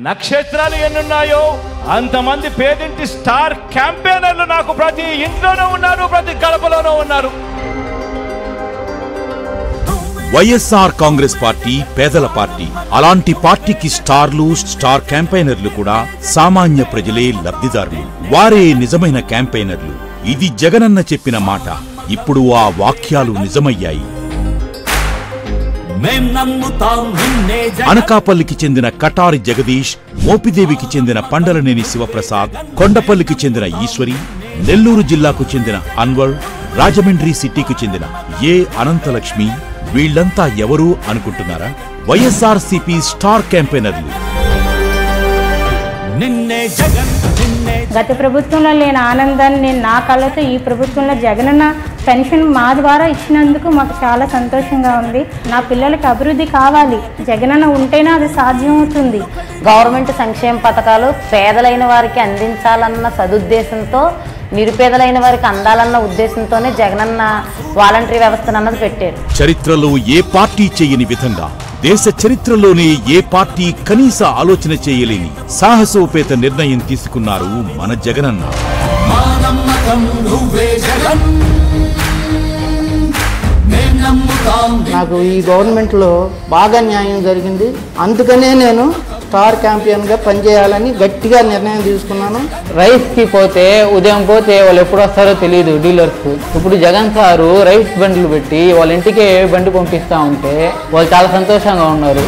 నక్షత్రాలు ఎన్నున్నాయో అంతమంది పేదింటి స్టార్ క్యాంపెయినర్లు నాకు ప్రతి ఇంట్లోనూ ఉన్నారు, ప్రతి గడపలోనూ ఉన్నారు. వైఎస్ఆర్ కాంగ్రెస్ పార్టీ పేదల పార్టీ. అలాంటి పార్టీకి స్టార్లు, స్టార్ క్యాంపెయినర్లు కూడా సామాన్య ప్రజలే లబ్ధిదారులు. వారే నిజమైన క్యాంపెయినర్లు. ఇది జగనన్న చెప్పిన మాట. ఇప్పుడు ఆ వాక్యాలు నిజమయ్యాయి. అనకాపల్లికి చెందిన కటారి జగదీష్, మోపిదేవికి చెందిన పండలనేని శివప్రసాద్, కొండపల్లికి చెందిన ఈశ్వరి, నెల్లూరు జిల్లాకు చెందిన అన్వర్, రాజమండ్రి సిటీకి చెందిన ఏ అనంతలక్ష్మి, వీళ్లంతా ఎవరు అనుకుంటున్నారా? వైఎస్ఆర్సీపీ స్టార్ క్యాంపెయినర్లు. గత ప్రభుత్వంలో లేని ఆనందాన్ని నేను నా కళ్ళతో ఈ ప్రభుత్వంలో జగనన్న పెన్షన్ మా ద్వారా ఇచ్చినందుకు మాకు చాలా సంతోషంగా ఉంది. నా పిల్లలకి అభివృద్ధి కావాలి, జగనన్న ఉంటేనే అది సాధ్యమవుతుంది. గవర్నమెంట్ సంక్షేమ పథకాలు పేదలైన వారికి అందించాలన్న సదుద్దేశంతో, నిరుపేదలైన వారికి అందాలన్న ఉద్దేశంతోనే జగనన్న వాలంటరీ వ్యవస్థను అన్నది పెట్టారు. చరిత్రలో ఏ పార్టీ చేయని విధంగా, దేశ చరిత్రలోనే ఏ పార్టీ కనీస ఆలోచన చేయలేని సాహసోపేత నిర్ణయం తీసుకున్నారు మన జగనన్న. నాకు ఈ గవర్నమెంట్లో బాగా న్యాయం జరిగింది. అందుకనే నేను స్టార్ క్యాంపెయిన్గా పనిచేయాలని గట్టిగా నిర్ణయం తీసుకున్నాను. రైస్కి పోతే ఉదయం పోతే వాళ్ళు ఎప్పుడు వస్తారో తెలియదు డీలర్స్. ఇప్పుడు జగన్ సారు రైస్ బండ్లు పెట్టి వాళ్ళ ఇంటికి బండి పంపిస్తూ ఉంటే వాళ్ళు చాలా సంతోషంగా ఉన్నారు.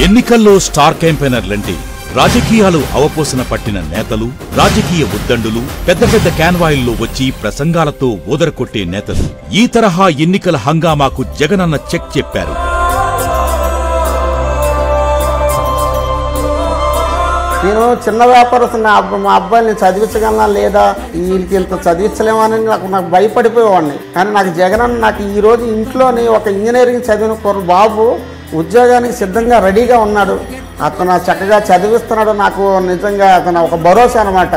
ఎన్నికల్లో స్టార్ క్యాంపెయినర్లంటే రాజకీయాలు అవపోసన పట్టిన నేతలు, రాజకీయ ఉద్దండులు, పెద్ద పెద్ద క్యాన్వాయిల్లో వచ్చి ప్రసంగాలతో ఊదరకొట్టే నేతలు. ఈ తరహా ఎన్నికల హంగామాకు జగనన్న చెక్ చెప్పారు. నేను చిన్న వ్యాపారస్తున్న మా అబ్బాయిని చదివించగలనా లేదా, వీళ్ళకి ఇంత చదివించలేమని నాకు భయపడిపోయేవాడిని. కానీ నాకు జగనన్న నాకు ఈరోజు ఇంట్లోని ఒక ఇంజనీరింగ్ చదివిన బాబు ఉద్యోగానికి సిద్ధంగా రెడీగా ఉన్నాడు. అతను చక్కగా చదివిస్తున్నాడు. నాకు నిజంగా అతను ఒక భరోసా అన్నమాట.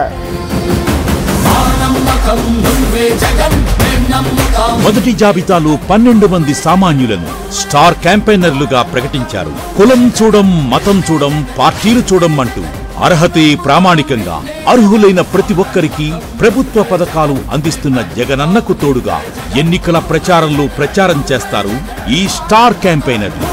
మొదటి జాబితాలో 12 మంది సామాన్యులను స్టార్ క్యాంపెయినర్లుగా ప్రకటించారు. కులం చూడం, మతం చూడం, పార్టీలు చూడం అంటూ అర్హతే ప్రామాణికంగా అర్హులైన ప్రతి ఒక్కరికి ప్రభుత్వ పథకాలు అందిస్తున్న జగనన్నకు తోడుగా ఎన్నికల ప్రచారంలో ప్రచారం చేస్తారు ఈ స్టార్ క్యాంపెయినర్లు.